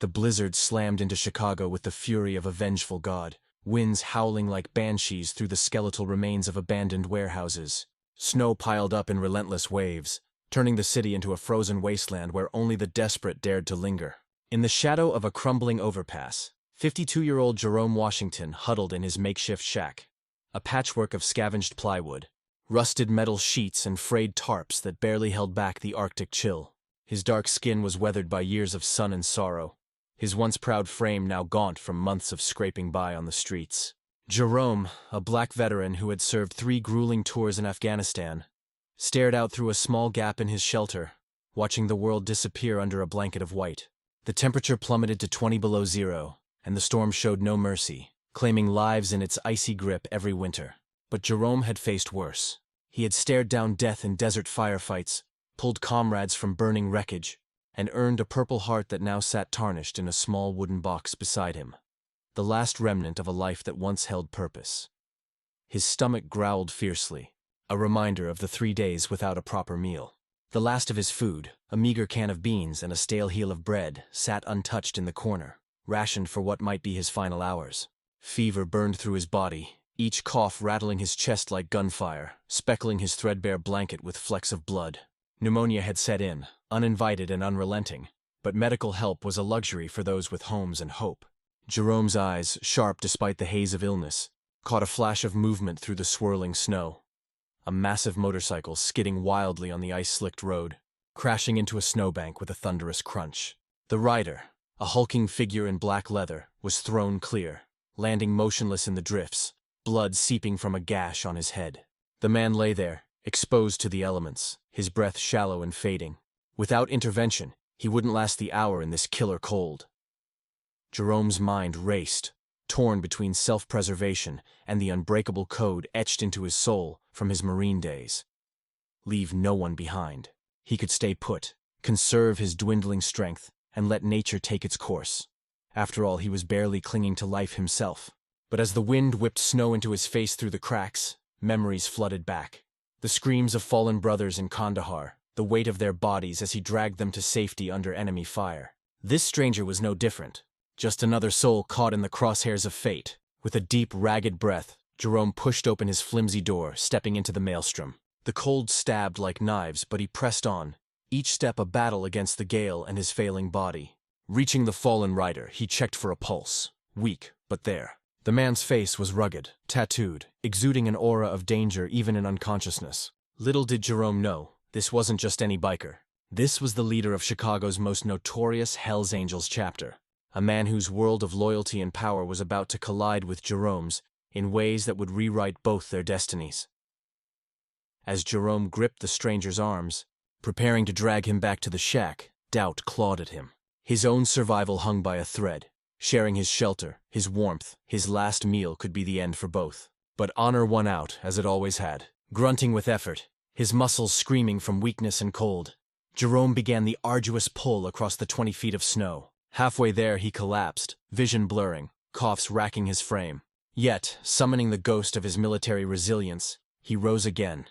The blizzard slammed into Chicago with the fury of a vengeful god, winds howling like banshees through the skeletal remains of abandoned warehouses. Snow piled up in relentless waves, turning the city into a frozen wasteland where only the desperate dared to linger. In the shadow of a crumbling overpass, 52-year-old Jerome Washington huddled in his makeshift shack, a patchwork of scavenged plywood, rusted metal sheets and frayed tarps that barely held back the Arctic chill. His dark skin was weathered by years of sun and sorrow, his once proud frame now gaunt from months of scraping by on the streets. Jerome, a black veteran who had served 3 grueling tours in Afghanistan, stared out through a small gap in his shelter, watching the world disappear under a blanket of white. The temperature plummeted to 20 below zero, and the storm showed no mercy, claiming lives in its icy grip every winter. But Jerome had faced worse. He had stared down death in desert firefights, pulled comrades from burning wreckage, and earned a Purple Heart that now sat tarnished in a small wooden box beside him, the last remnant of a life that once held purpose. His stomach growled fiercely, a reminder of the 3 days without a proper meal. The last of his food, a meager can of beans and a stale heel of bread, sat untouched in the corner, rationed for what might be his final hours. Fever burned through his body, each cough rattling his chest like gunfire, speckling his threadbare blanket with flecks of blood. Pneumonia had set in, uninvited and unrelenting, but medical help was a luxury for those with homes and hope. Jerome's eyes, sharp despite the haze of illness, caught a flash of movement through the swirling snow. A massive motorcycle skidding wildly on the ice-slicked road, crashing into a snowbank with a thunderous crunch. The rider, a hulking figure in black leather, was thrown clear, landing motionless in the drifts, blood seeping from a gash on his head. The man lay there, exposed to the elements, his breath shallow and fading. Without intervention, he wouldn't last the hour in this killer cold. Jerome's mind raced, torn between self-preservation and the unbreakable code etched into his soul from his Marine days. Leave no one behind. He could stay put, conserve his dwindling strength, and let nature take its course. After all, he was barely clinging to life himself. But as the wind whipped snow into his face through the cracks, memories flooded back. The screams of fallen brothers in Kandahar, the weight of their bodies as he dragged them to safety under enemy fire. This stranger was no different, just another soul caught in the crosshairs of fate. With a deep, ragged breath, Jerome pushed open his flimsy door, stepping into the maelstrom. The cold stabbed like knives, but he pressed on, each step a battle against the gale and his failing body. Reaching the fallen rider, he checked for a pulse. Weak, but there. The man's face was rugged, tattooed, exuding an aura of danger even in unconsciousness. Little did Jerome know, this wasn't just any biker. This was the leader of Chicago's most notorious Hells Angels chapter, a man whose world of loyalty and power was about to collide with Jerome's in ways that would rewrite both their destinies. As Jerome gripped the stranger's arms, preparing to drag him back to the shack, doubt clawed at him. His own survival hung by a thread. Sharing his shelter, his warmth, his last meal could be the end for both. But honor won out, as it always had. Grunting with effort, his muscles screaming from weakness and cold, Jerome began the arduous pull across the 20 feet of snow. Halfway there he collapsed, vision blurring, coughs racking his frame. Yet, summoning the ghost of his military resilience, he rose again,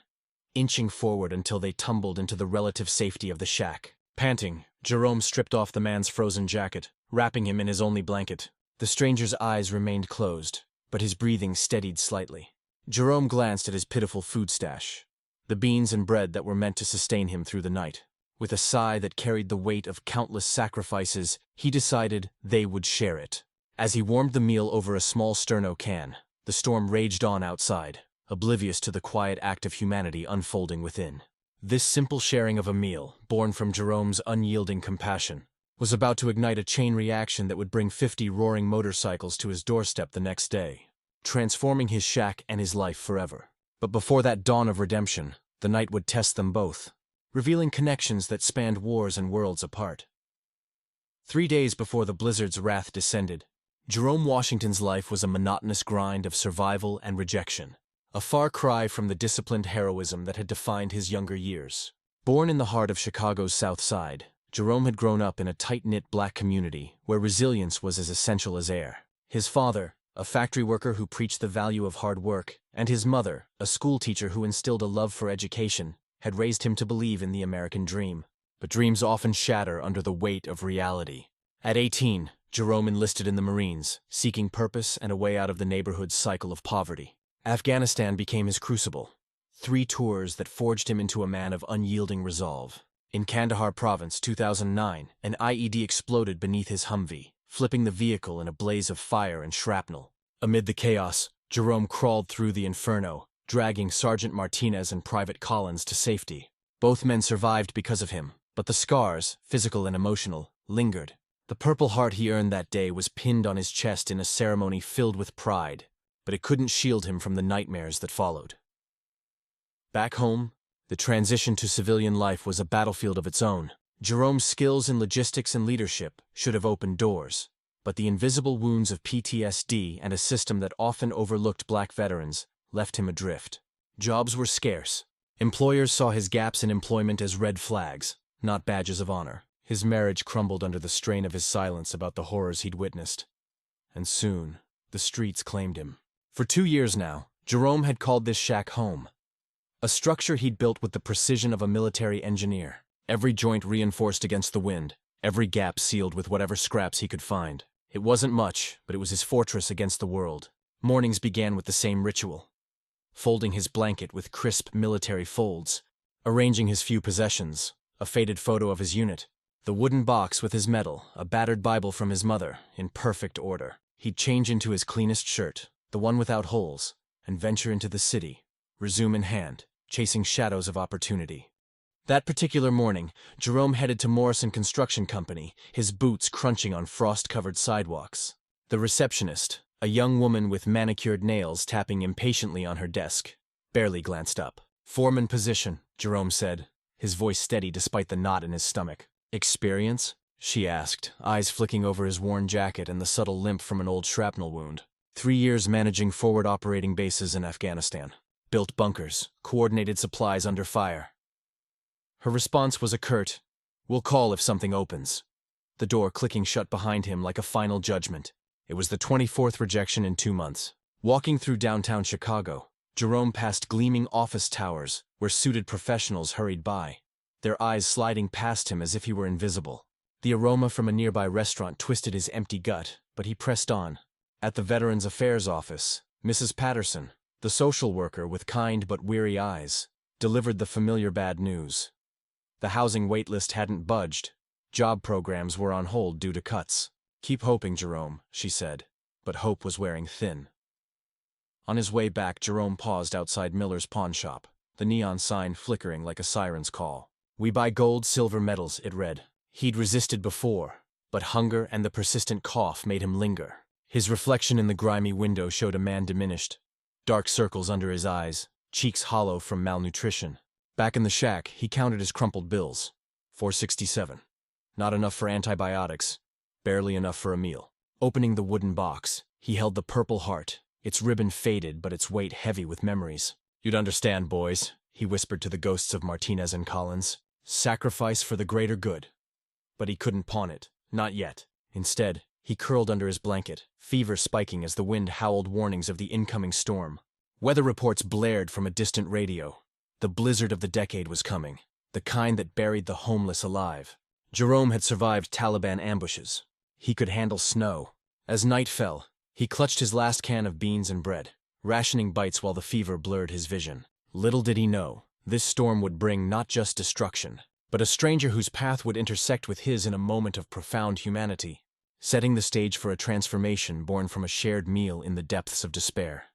inching forward until they tumbled into the relative safety of the shack. Panting, Jerome stripped off the man's frozen jacket, wrapping him in his only blanket. The stranger's eyes remained closed, but his breathing steadied slightly. Jerome glanced at his pitiful food stash, the beans and bread that were meant to sustain him through the night. With a sigh that carried the weight of countless sacrifices, he decided they would share it. As he warmed the meal over a small sterno can, the storm raged on outside, oblivious to the quiet act of humanity unfolding within. This simple sharing of a meal, born from Jerome's unyielding compassion, was about to ignite a chain reaction that would bring 50 roaring motorcycles to his doorstep the next day, transforming his shack and his life forever. But before that dawn of redemption, the night would test them both, revealing connections that spanned wars and worlds apart. 3 days before the blizzard's wrath descended, Jerome Washington's life was a monotonous grind of survival and rejection, a far cry from the disciplined heroism that had defined his younger years. Born in the heart of Chicago's South Side, Jerome had grown up in a tight-knit black community where resilience was as essential as air. His father, a factory worker who preached the value of hard work, and his mother, a schoolteacher who instilled a love for education, had raised him to believe in the American dream. But dreams often shatter under the weight of reality, At 18, Jerome enlisted in the Marines, seeking purpose and a way out of the neighborhood's cycle of poverty. Afghanistan became his crucible. 3 tours that forged him into a man of unyielding resolve. In Kandahar province, 2009, an IED exploded beneath his Humvee, flipping the vehicle in a blaze of fire and shrapnel. Amid the chaos, Jerome crawled through the inferno, dragging Sergeant Martinez and Private Collins to safety. Both men survived because of him, but the scars, physical and emotional, lingered. The Purple Heart he earned that day was pinned on his chest in a ceremony filled with pride, but it couldn't shield him from the nightmares that followed. Back home, the transition to civilian life was a battlefield of its own. Jerome's skills in logistics and leadership should have opened doors, but the invisible wounds of PTSD and a system that often overlooked black veterans left him adrift. Jobs were scarce. Employers saw his gaps in employment as red flags, not badges of honor. His marriage crumbled under the strain of his silence about the horrors he'd witnessed. And soon, the streets claimed him. For 2 years now, Jerome had called this shack home. A structure he'd built with the precision of a military engineer. Every joint reinforced against the wind, every gap sealed with whatever scraps he could find. It wasn't much, but it was his fortress against the world. Mornings began with the same ritual. Folding his blanket with crisp military folds, arranging his few possessions, a faded photo of his unit, the wooden box with his medal, a battered Bible from his mother, in perfect order. He'd change into his cleanest shirt, the one without holes, and venture into the city, resume in hand, chasing shadows of opportunity. That particular morning, Jerome headed to Morrison Construction Company, his boots crunching on frost-covered sidewalks. The receptionist, a young woman with manicured nails tapping impatiently on her desk, barely glanced up. "Foreman position," Jerome said, his voice steady despite the knot in his stomach. "Experience?" she asked, eyes flicking over his worn jacket and the subtle limp from an old shrapnel wound. 3 years managing forward operating bases in Afghanistan. Built bunkers, coordinated supplies under fire. Her response was a curt, "We'll call if something opens." The door clicking shut behind him like a final judgment. It was the 24th rejection in 2 months. Walking through downtown Chicago, Jerome passed gleaming office towers where suited professionals hurried by, their eyes sliding past him as if he were invisible. The aroma from a nearby restaurant twisted his empty gut, but he pressed on. At the Veterans Affairs office, Mrs. Patterson, the social worker with kind but weary eyes, delivered the familiar bad news. The housing waitlist hadn't budged. Job programs were on hold due to cuts. "Keep hoping, Jerome," she said, but hope was wearing thin. On his way back, Jerome paused outside Miller's pawn shop, the neon sign flickering like a siren's call. "We buy gold, silver medals," it read. He'd resisted before, but hunger and the persistent cough made him linger. His reflection in the grimy window showed a man diminished, dark circles under his eyes, cheeks hollow from malnutrition. Back in the shack, he counted his crumpled bills. $467. Not enough for antibiotics, barely enough for a meal. Opening the wooden box, he held the Purple Heart, its ribbon faded but its weight heavy with memories. "You'd understand, boys," he whispered to the ghosts of Martinez and Collins. "Sacrifice for the greater good." But he couldn't pawn it, not yet. Instead, he curled under his blanket, fever spiking as the wind howled warnings of the incoming storm. Weather reports blared from a distant radio. The blizzard of the decade was coming, the kind that buried the homeless alive. Jerome had survived Taliban ambushes. He could handle snow. As night fell, he clutched his last can of beans and bread, rationing bites while the fever blurred his vision. Little did he know, this storm would bring not just destruction, but a stranger whose path would intersect with his in a moment of profound humanity, setting the stage for a transformation born from a shared meal in the depths of despair.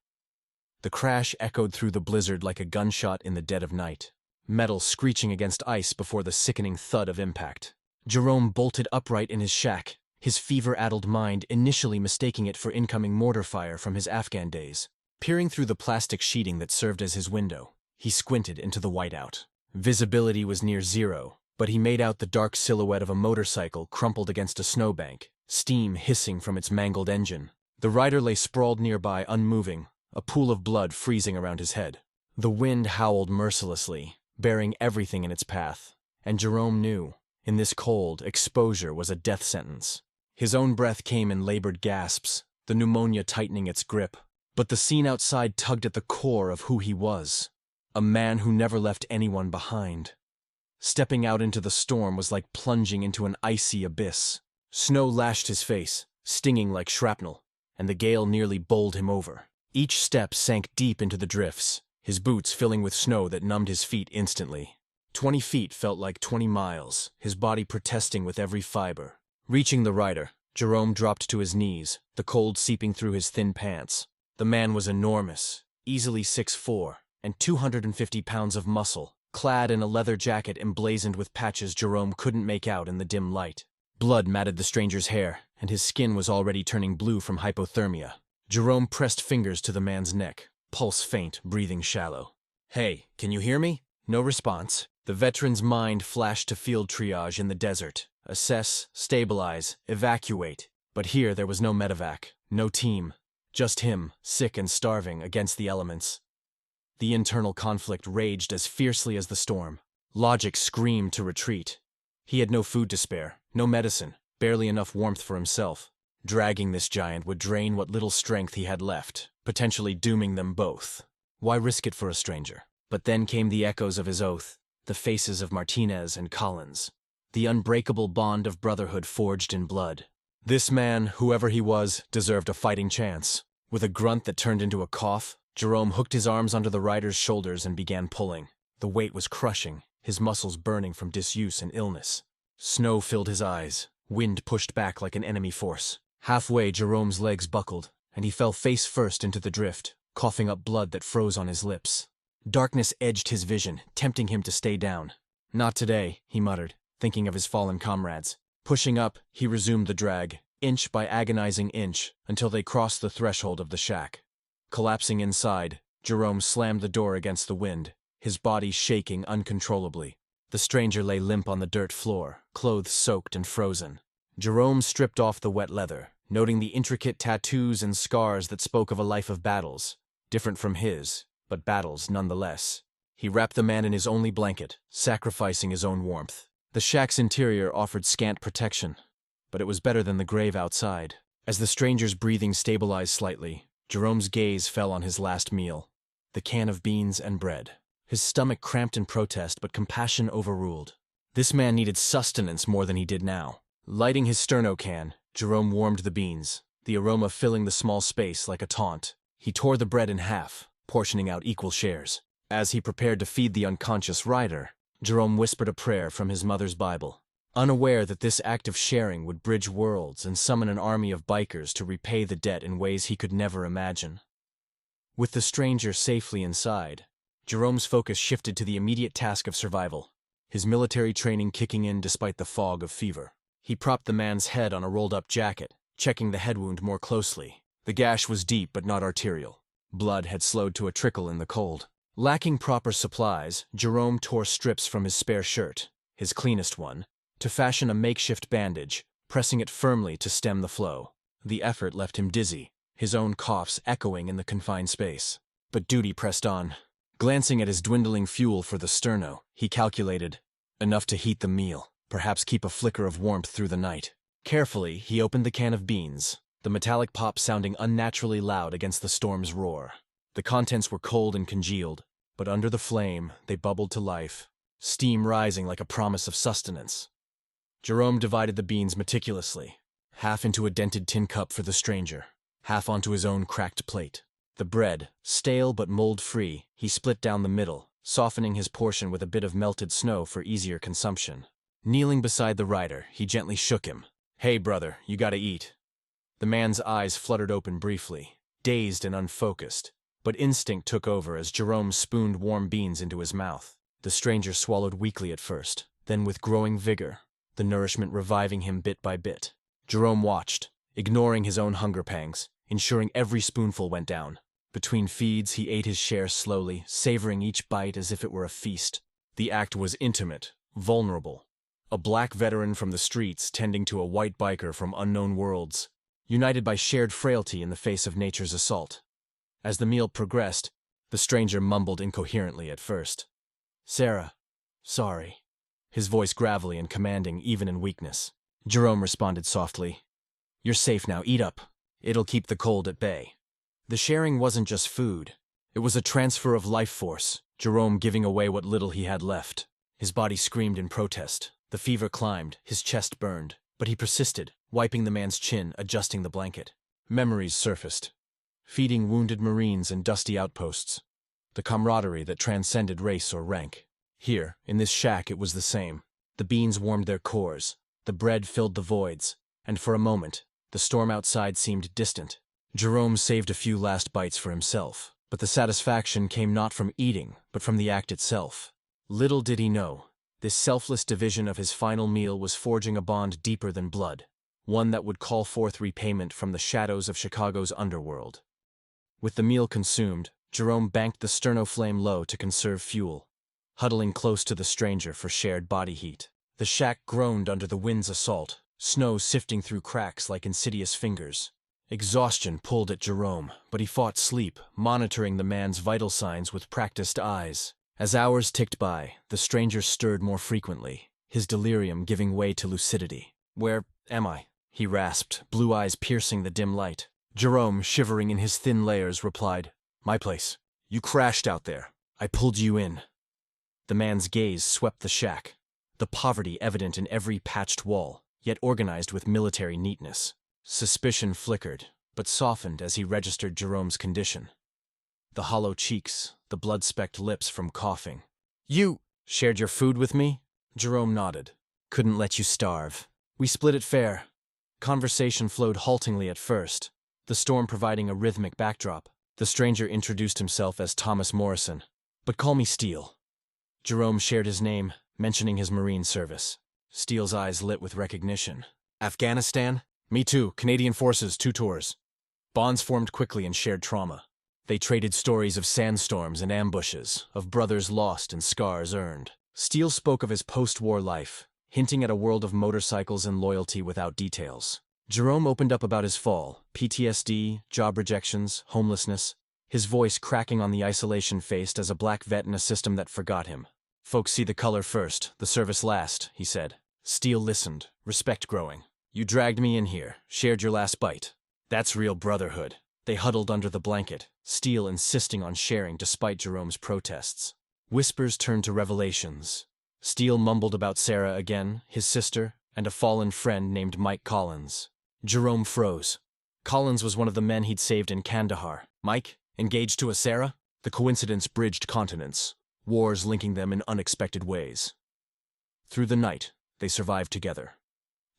The crash echoed through the blizzard like a gunshot in the dead of night, metal screeching against ice before the sickening thud of impact. Jerome bolted upright in his shack, his fever-addled mind initially mistaking it for incoming mortar fire from his Afghan days. Peering through the plastic sheeting that served as his window, he squinted into the whiteout. Visibility was near zero, but he made out the dark silhouette of a motorcycle crumpled against a snowbank, steam hissing from its mangled engine. The rider lay sprawled nearby, unmoving, a pool of blood freezing around his head. The wind howled mercilessly, burying everything in its path, and Jerome knew, in this cold, exposure was a death sentence. His own breath came in labored gasps, the pneumonia tightening its grip. But the scene outside tugged at the core of who he was, a man who never left anyone behind. Stepping out into the storm was like plunging into an icy abyss. Snow lashed his face, stinging like shrapnel, and the gale nearly bowled him over. Each step sank deep into the drifts, his boots filling with snow that numbed his feet instantly. 20 feet felt like 20 miles, his body protesting with every fiber. Reaching the rider, Jerome dropped to his knees, the cold seeping through his thin pants. The man was enormous, easily 6'4", and 250 pounds of muscle, clad in a leather jacket emblazoned with patches Jerome couldn't make out in the dim light. Blood matted the stranger's hair, and his skin was already turning blue from hypothermia. Jerome pressed fingers to the man's neck, pulse faint, breathing shallow. "Hey, can you hear me?" No response. The veteran's mind flashed to field triage in the desert. Assess, stabilize, evacuate. But here there was no medevac, no team. Just him, sick and starving, against the elements. The internal conflict raged as fiercely as the storm. Logic screamed to retreat. He had no food to spare, no medicine, barely enough warmth for himself. Dragging this giant would drain what little strength he had left, potentially dooming them both. Why risk it for a stranger? But then came the echoes of his oath, the faces of Martinez and Collins. The unbreakable bond of brotherhood forged in blood. This man, whoever he was, deserved a fighting chance. With a grunt that turned into a cough, Jerome hooked his arms onto the rider's shoulders and began pulling. The weight was crushing, his muscles burning from disuse and illness. Snow filled his eyes, wind pushed back like an enemy force. Halfway, Jerome's legs buckled, and he fell face first into the drift, coughing up blood that froze on his lips. Darkness edged his vision, tempting him to stay down. "Not today," he muttered, thinking of his fallen comrades. Pushing up, he resumed the drag, inch by agonizing inch, until they crossed the threshold of the shack. Collapsing inside, Jerome slammed the door against the wind, his body shaking uncontrollably. The stranger lay limp on the dirt floor, clothes soaked and frozen. Jerome stripped off the wet leather, noting the intricate tattoos and scars that spoke of a life of battles, different from his, but battles nonetheless. He wrapped the man in his only blanket, sacrificing his own warmth. The shack's interior offered scant protection, but it was better than the grave outside. As the stranger's breathing stabilized slightly, Jerome's gaze fell on his last meal, the can of beans and bread. His stomach cramped in protest, but compassion overruled. This man needed sustenance more than he did now. Lighting his sterno can, Jerome warmed the beans, the aroma filling the small space like a taunt. He tore the bread in half, portioning out equal shares. As he prepared to feed the unconscious rider, Jerome whispered a prayer from his mother's Bible, unaware that this act of sharing would bridge worlds and summon an army of bikers to repay the debt in ways he could never imagine. With the stranger safely inside, Jerome's focus shifted to the immediate task of survival, his military training kicking in despite the fog of fever. He propped the man's head on a rolled-up jacket, checking the head wound more closely. The gash was deep but not arterial. Blood had slowed to a trickle in the cold. Lacking proper supplies, Jerome tore strips from his spare shirt, his cleanest one, to fashion a makeshift bandage, pressing it firmly to stem the flow. The effort left him dizzy, his own coughs echoing in the confined space. But duty pressed on. Glancing at his dwindling fuel for the sterno, he calculated, enough to heat the meal, perhaps keep a flicker of warmth through the night. Carefully, he opened the can of beans, the metallic pop sounding unnaturally loud against the storm's roar. The contents were cold and congealed, but under the flame, they bubbled to life, steam rising like a promise of sustenance. Jerome divided the beans meticulously, half into a dented tin cup for the stranger, half onto his own cracked plate. The bread, stale but mold-free, he split down the middle, softening his portion with a bit of melted snow for easier consumption. Kneeling beside the rider, he gently shook him. "Hey, brother, you gotta eat." The man's eyes fluttered open briefly, dazed and unfocused, but instinct took over as Jerome spooned warm beans into his mouth. The stranger swallowed weakly at first, then with growing vigor, the nourishment reviving him bit by bit. Jerome watched, ignoring his own hunger pangs, ensuring every spoonful went down. Between feeds, he ate his share slowly, savoring each bite as if it were a feast. The act was intimate, vulnerable. A black veteran from the streets tending to a white biker from unknown worlds, united by shared frailty in the face of nature's assault. As the meal progressed, the stranger mumbled incoherently at first. "Sarah, sorry." His voice gravelly and commanding even in weakness. Jerome responded softly. "You're safe now, eat up. It'll keep the cold at bay." The sharing wasn't just food. It was a transfer of life force, Jerome giving away what little he had left. His body screamed in protest. The fever climbed, his chest burned. But he persisted, wiping the man's chin, adjusting the blanket. Memories surfaced. Feeding wounded Marines in dusty outposts. The camaraderie that transcended race or rank. Here, in this shack, it was the same. The beans warmed their cores. The bread filled the voids. And for a moment, the storm outside seemed distant. Jerome saved a few last bites for himself. But the satisfaction came not from eating, but from the act itself. Little did he know, this selfless division of his final meal was forging a bond deeper than blood, one that would call forth repayment from the shadows of Chicago's underworld. With the meal consumed, Jerome banked the sternoflame low to conserve fuel, huddling close to the stranger for shared body heat. The shack groaned under the wind's assault, snow sifting through cracks like insidious fingers. Exhaustion pulled at Jerome, but he fought sleep, monitoring the man's vital signs with practiced eyes. As hours ticked by, the stranger stirred more frequently, his delirium giving way to lucidity. "Where am I?" he rasped, blue eyes piercing the dim light. Jerome, shivering in his thin layers, replied, "My place. You crashed out there. I pulled you in." The man's gaze swept the shack, the poverty evident in every patched wall, yet organized with military neatness. Suspicion flickered, but softened as he registered Jerome's condition. The hollow cheeks, the blood-specked lips from coughing. "You shared your food with me?" Jerome nodded. "Couldn't let you starve. We split it fair." Conversation flowed haltingly at first, the storm providing a rhythmic backdrop. The stranger introduced himself as Thomas Morrison. "But call me Steele." Jerome shared his name, mentioning his Marine service. Steele's eyes lit with recognition. "Afghanistan? Me too. Canadian Forces, 2 tours." Bonds formed quickly in shared trauma. They traded stories of sandstorms and ambushes, of brothers lost and scars earned. Steele spoke of his post-war life, hinting at a world of motorcycles and loyalty without details. Jerome opened up about his fall, PTSD, job rejections, homelessness, his voice cracking on the isolation faced as a black vet in a system that forgot him. "Folks see the color first, the service last," he said. Steele listened, respect growing. "You dragged me in here, shared your last bite. That's real brotherhood." They huddled under the blanket, Steele insisting on sharing despite Jerome's protests. Whispers turned to revelations. Steele mumbled about Sarah again, his sister, and a fallen friend named Mike Collins. Jerome froze. Collins was one of the men he'd saved in Kandahar. Mike, engaged to a Sarah? The coincidence bridged continents, wars linking them in unexpected ways. Through the night, they survived together.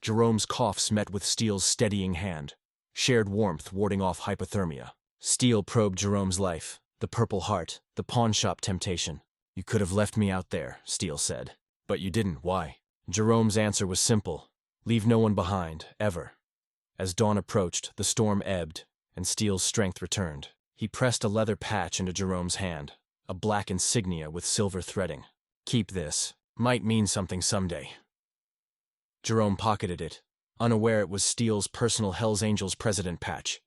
Jerome's coughs met with Steele's steadying hand, shared warmth warding off hypothermia. Steele probed Jerome's life, the Purple Heart, the pawnshop temptation. "You could have left me out there," Steele said. "But you didn't. Why?" Jerome's answer was simple. "Leave no one behind, ever." As dawn approached, the storm ebbed, and Steele's strength returned. He pressed a leather patch into Jerome's hand, a black insignia with silver threading. "Keep this. Might mean something someday." Jerome pocketed it, unaware it was Steele's personal Hells Angels President patch,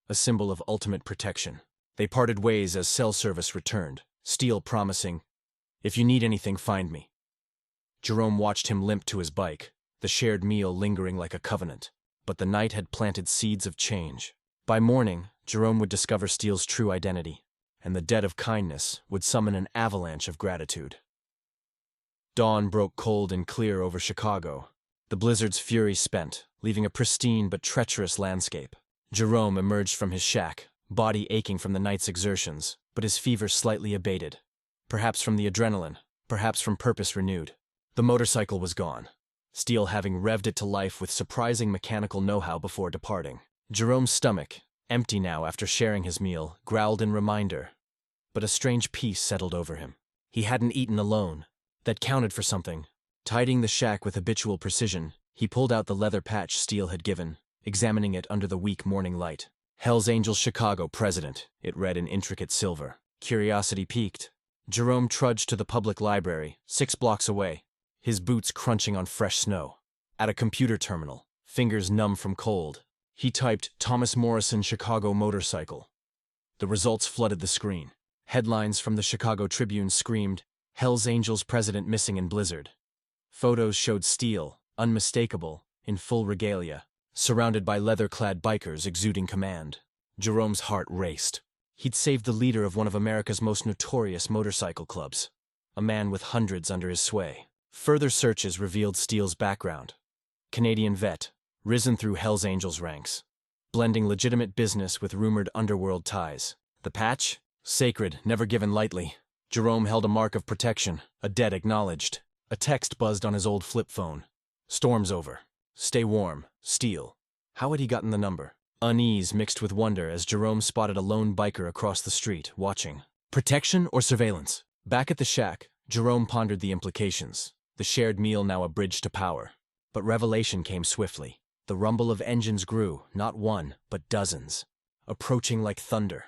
a symbol of ultimate protection. They parted ways as cell service returned, Steele promising, "If you need anything, find me." Jerome watched him limp to his bike, the shared meal lingering like a covenant. But the night had planted seeds of change. By morning, Jerome would discover Steele's true identity, and the debt of kindness would summon an avalanche of gratitude. Dawn broke cold and clear over Chicago, the blizzard's fury spent, leaving a pristine but treacherous landscape. Jerome emerged from his shack, body aching from the night's exertions, but his fever slightly abated. Perhaps from the adrenaline, perhaps from purpose renewed. The motorcycle was gone, Steele having revved it to life with surprising mechanical know-how before departing. Jerome's stomach, empty now after sharing his meal, growled in reminder. But a strange peace settled over him. He hadn't eaten alone. That counted for something. Tidying the shack with habitual precision, he pulled out the leather patch Steele had given, examining it under the weak morning light. "Hells Angels Chicago President," it read in intricate silver. Curiosity piqued. Jerome trudged to the public library, 6 blocks away, his boots crunching on fresh snow. At a computer terminal, fingers numb from cold, he typed "Thomas Morrison Chicago Motorcycle." The results flooded the screen. Headlines from the Chicago Tribune screamed, "Hells Angels President Missing in Blizzard." Photos showed Steele, unmistakable, in full regalia, surrounded by leather-clad bikers exuding command. Jerome's heart raced. He'd saved the leader of one of America's most notorious motorcycle clubs, a man with hundreds under his sway. Further searches revealed Steele's background. Canadian vet, risen through Hell's Angels ranks, blending legitimate business with rumored underworld ties. The patch? Sacred, never given lightly. Jerome held a mark of protection, a debt acknowledged. A text buzzed on his old flip phone. Storm's over. Stay warm. Steele. How had he gotten the number? Unease mixed with wonder as Jerome spotted a lone biker across the street, watching. Protection or surveillance? Back at the shack, Jerome pondered the implications. The shared meal now a bridge to power. But revelation came swiftly. The rumble of engines grew, not one, but dozens, approaching like thunder.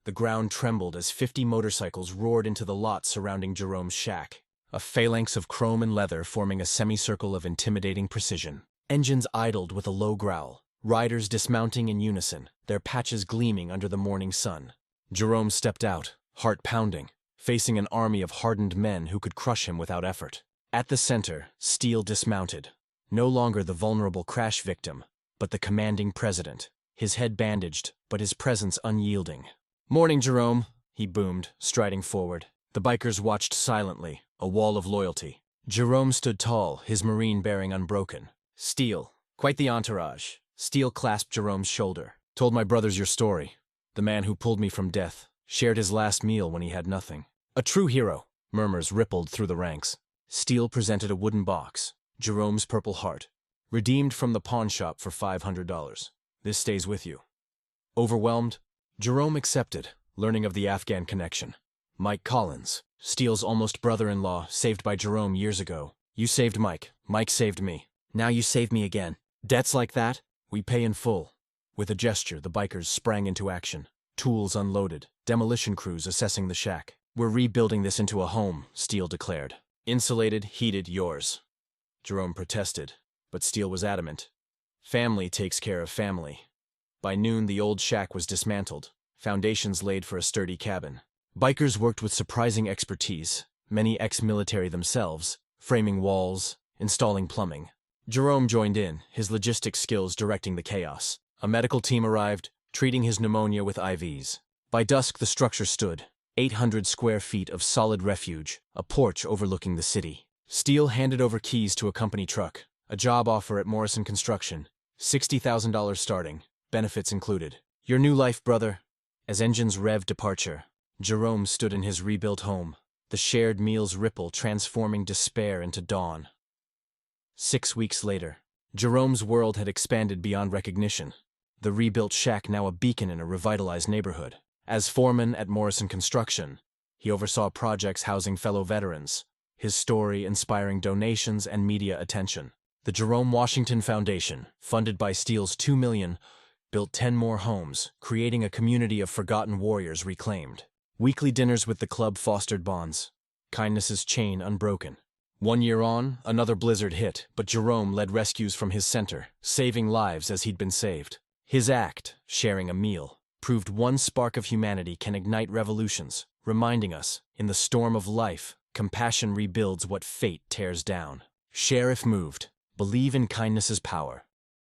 The ground trembled as 50 motorcycles roared into the lot surrounding Jerome's shack, a phalanx of chrome and leather forming a semicircle of intimidating precision. Engines idled with a low growl, riders dismounting in unison, their patches gleaming under the morning sun. Jerome stepped out, heart pounding, facing an army of hardened men who could crush him without effort. At the center, Steele dismounted, no longer the vulnerable crash victim, but the commanding president, his head bandaged, but his presence unyielding. "Morning, Jerome," he boomed, striding forward. The bikers watched silently, a wall of loyalty. Jerome stood tall, his marine bearing unbroken. "Steele, quite the entourage." Steele clasped Jerome's shoulder. "Told my brothers your story. The man who pulled me from death, shared his last meal when he had nothing. A true hero." Murmurs rippled through the ranks. Steele presented a wooden box, Jerome's Purple Heart, redeemed from the pawn shop for $500. "This stays with you." Overwhelmed, Jerome accepted, learning of the Afghan connection. Mike Collins, Steele's almost brother-in-law, saved by Jerome years ago. "You saved Mike. Mike saved me. Now you save me again. Debts like that, we pay in full." With a gesture, the bikers sprang into action. Tools unloaded, demolition crews assessing the shack. "We're rebuilding this into a home," Steele declared. "Insulated, heated, yours." Jerome protested, but Steele was adamant. "Family takes care of family." By noon, the old shack was dismantled, foundations laid for a sturdy cabin. Bikers worked with surprising expertise, many ex-military themselves, framing walls, installing plumbing. Jerome joined in, his logistics skills directing the chaos. A medical team arrived, treating his pneumonia with IVs. By dusk, the structure stood, 800 square feet of solid refuge, a porch overlooking the city. Steele handed over keys to a company truck, a job offer at Morrison Construction, $60,000 starting, benefits included. "Your new life, brother." As engines revved departure, Jerome stood in his rebuilt home, the shared meals ripple transforming despair into dawn. 6 weeks later, Jerome's world had expanded beyond recognition, the rebuilt shack now a beacon in a revitalized neighborhood. As foreman at Morrison Construction, he oversaw projects housing fellow veterans, his story inspiring donations and media attention. The Jerome Washington Foundation, funded by Steele's $2 million, built 10 more homes, creating a community of forgotten warriors reclaimed. Weekly dinners with the club fostered bonds, kindness's chain unbroken. 1 year on, another blizzard hit, but Jerome led rescues from his center, saving lives as he'd been saved. His act, sharing a meal, proved one spark of humanity can ignite revolutions, reminding us, in the storm of life, compassion rebuilds what fate tears down. Share if moved. Believe in kindness's power.